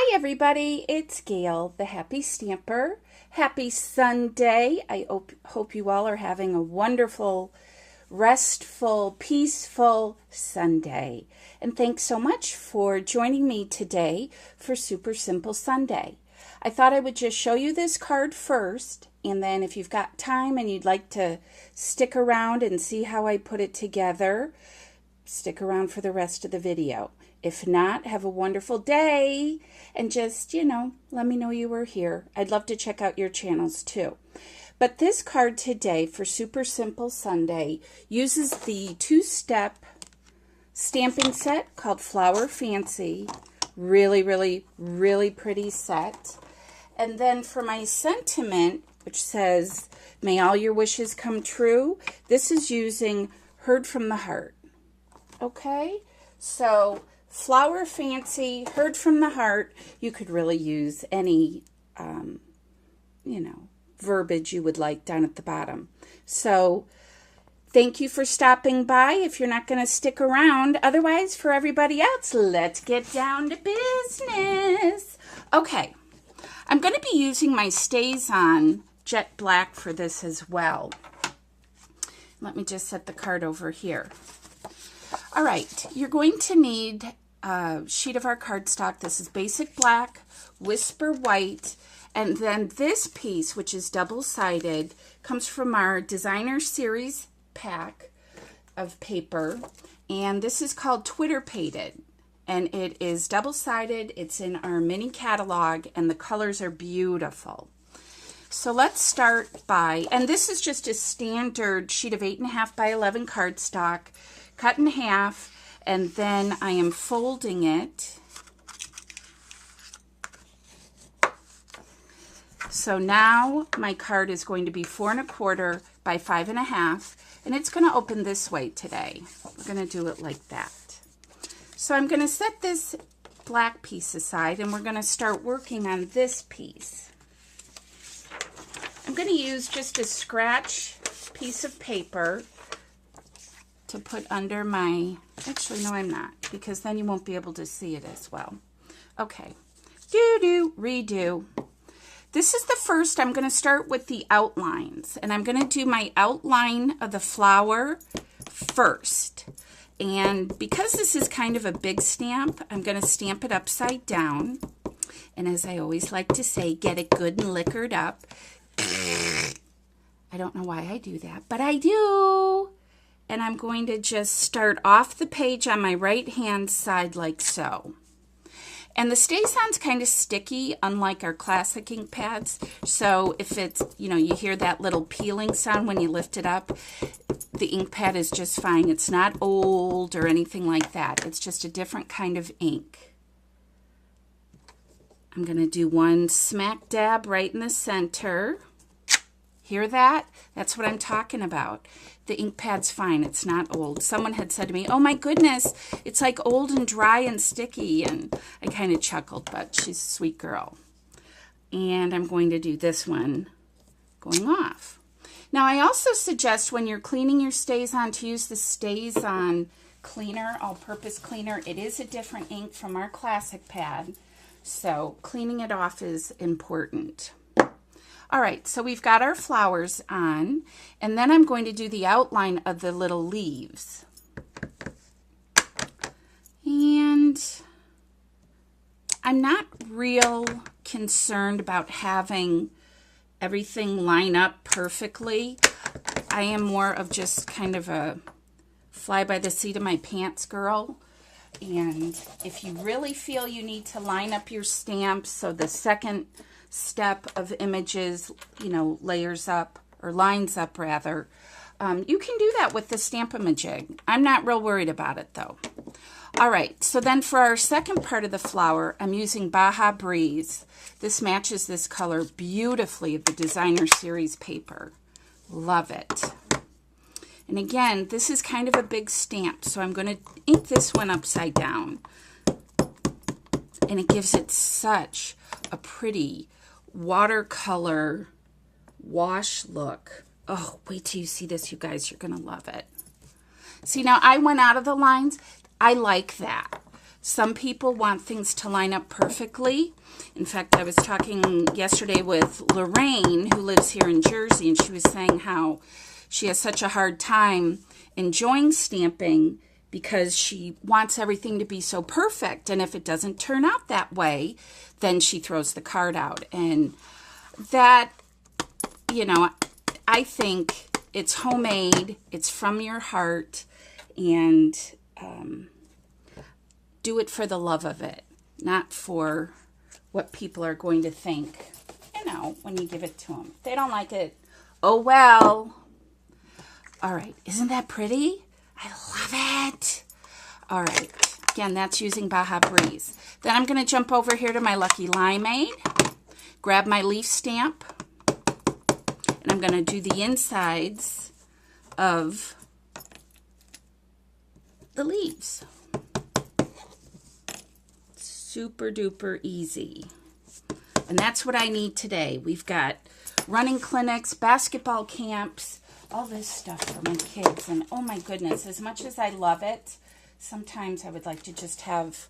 Hi everybody, it's Gail, the Happy Stamper. Happy Sunday. I hope you all are having a wonderful, restful, peaceful Sunday. And thanks so much for joining me today for Super Simple Sunday. I thought I would just show you this card first, and then if you've got time and you'd like to stick around and see how I put it together, stick around for the rest of the video. If not, have a wonderful day and just, let me know you were here. I'd love to check out your channels too. But this card today for Super Simple Sunday uses the two-step stamping set called Flower Fancy. Really, really, really pretty set. And then for my sentiment, which says, may all your wishes come true, this is using Heard from the Heart. Okay? So Flower Fancy, Heard from the Heart. You could really use any, verbiage you would like down at the bottom. So thank you for stopping by if you're not going to stick around. Otherwise, for everybody else, let's get down to business. Okay, I'm going to be using my StazOn Jet Black for this as well. Let me just set the card over here. All right, you're going to need a sheet of our cardstock. This is Basic Black, Whisper White, and then this piece, which is double-sided, comes from our Designer Series pack of paper, and this is called Twitter Pated, and it is double-sided. It's in our mini catalog, and the colors are beautiful. So let's start by, and this is just a standard sheet of 8.5 by 11 cardstock, cut in half, and then I am folding it. So now my card is going to be 4 1/4 by 5 1/2, and it's going to open this way today. We're going to do it like that. So I'm going to set this black piece aside, and we're going to start working on this piece. I'm going to use just a scratch piece of paper to put under my, actually no I'm not, because then you won't be able to see it as well. Okay, redo. This is the first. I'm going to start with the outlines, and I'm going to do my outline of the flower first. And because this is kind of a big stamp, I'm going to stamp it upside down. And as I always like to say, get it good and liquored up. I don't know why I do that, but I do. And I'm going to just start off the page on my right-hand side like so. And the StazOn's kind of sticky, unlike our classic ink pads. So if it's, you hear that little peeling sound when you lift it up, the ink pad is just fine. It's not old or anything like that. It's just a different kind of ink. I'm going to do one smack dab right in the center. Hear that? That's what I'm talking about. The ink pad's fine. It's not old. Someone had said to me, oh my goodness, it's like old and dry and sticky. And I kind of chuckled, but she's a sweet girl. And I'm going to do this one going off. Now, I also suggest when you're cleaning your StazOn to use the StazOn cleaner, all-purpose cleaner. It is a different ink from our classic pad, so cleaning it off is important. All right, so we've got our flowers on, and then I'm going to do the outline of the little leaves. And I'm not real concerned about having everything line up perfectly. I am more of just kind of a fly by the seat of my pants girl. And if you really feel you need to line up your stamps so the second step of images, layers up or lines up rather, you can do that with the Stamp-A-Majig. I'm not real worried about it though. All right, so then for our second part of the flower, I'm using Baja Breeze. This matches this color beautifully, the Designer Series paper. Love it. And again, this is kind of a big stamp, so I'm going to ink this one upside down. And it gives it such a pretty watercolor wash look. Oh, wait till you see this, you guys. You're going to love it. See, now I went out of the lines. I like that. Some people want things to line up perfectly. In fact, I was talking yesterday with Lorraine, who lives here in Jersey, and she was saying how she has such a hard time enjoying stamping because she wants everything to be so perfect. And if it doesn't turn out that way, then she throws the card out. And that, you know, I think it's homemade, it's from your heart, and do it for the love of it, not for what people are going to think, you know, when you give it to them. If they don't like it, oh well. All right, isn't that pretty? I love it. All right, again, that's using Baja Breeze. Then I'm going to jump over here to my Lucky Limeade, grab my leaf stamp, and I'm going to do the insides of the leaves. Super duper easy. And that's what I need today. We've got running clinics, basketball camps, all this stuff for my kids. And oh my goodness, as much as I love it, sometimes I would like to just have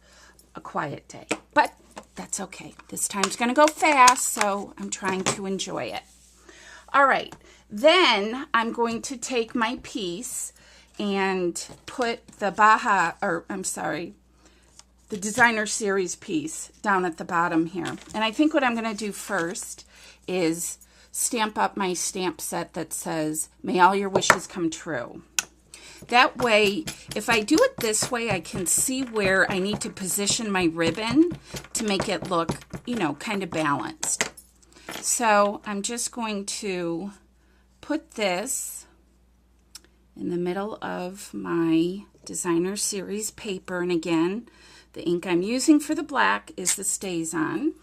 a quiet day. But that's okay. This time's going to go fast, so I'm trying to enjoy it. All right. Then I'm going to take my piece and put the the Designer Series piece down at the bottom here. And I think what I'm going to do first is stamp up my stamp set that says, "May all your wishes come true." That way, if I do it this way, I can see where I need to position my ribbon to make it look, you know, kind of balanced. So I'm just going to put this in the middle of my Designer Series paper. And again, the ink I'm using for the black is the StazOn.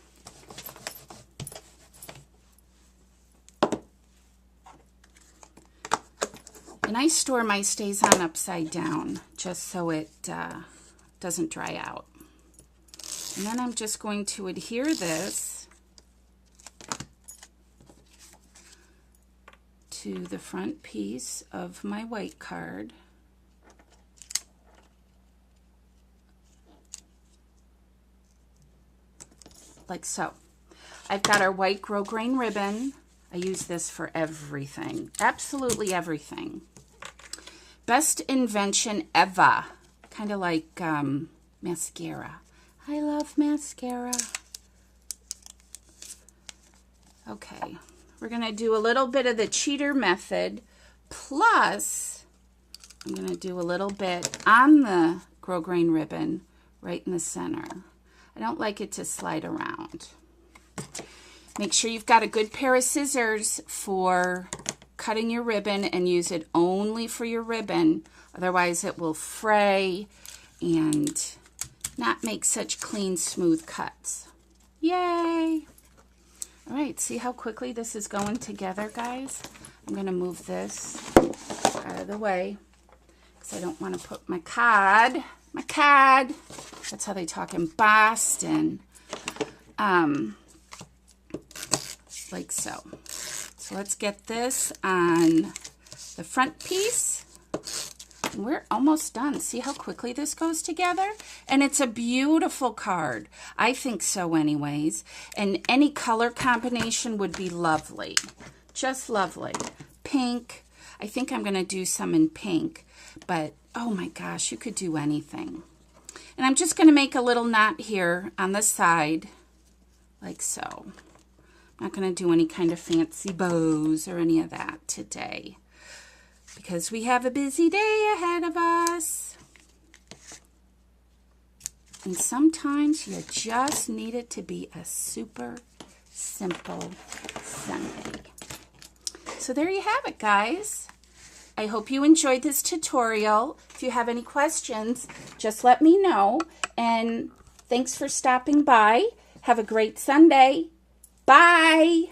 And I store my StazOn upside down just so it doesn't dry out. And then I'm just going to adhere this to the front piece of my white card. Like so. I've got our white grosgrain ribbon. I use this for everything, absolutely everything. Best invention ever, kind of like mascara. I love mascara. Okay, we're gonna do a little bit of the cheater method, plus I'm gonna do a little bit on the grosgrain ribbon right in the center. I don't like it to slide around. Make sure you've got a good pair of scissors for cutting your ribbon, and use it only for your ribbon. Otherwise it will fray and not make such clean, smooth cuts. Yay! All right, see how quickly this is going together, guys? I'm going to move this out of the way because I don't want to put my card. That's how they talk in Boston. Like so. So let's get this on the front piece. And we're almost done. See how quickly this goes together? And it's a beautiful card. I think so anyways. And any color combination would be lovely. Just lovely. Pink. I think I'm going to do some in pink. But oh my gosh, you could do anything. And I'm just going to make a little knot here on the side, like so. I'm not going to do any kind of fancy bows or any of that today, because we have a busy day ahead of us. And sometimes you just need it to be a super simple Sunday. So there you have it, guys. I hope you enjoyed this tutorial. If you have any questions, just let me know. And thanks for stopping by. Have a great Sunday. Bye.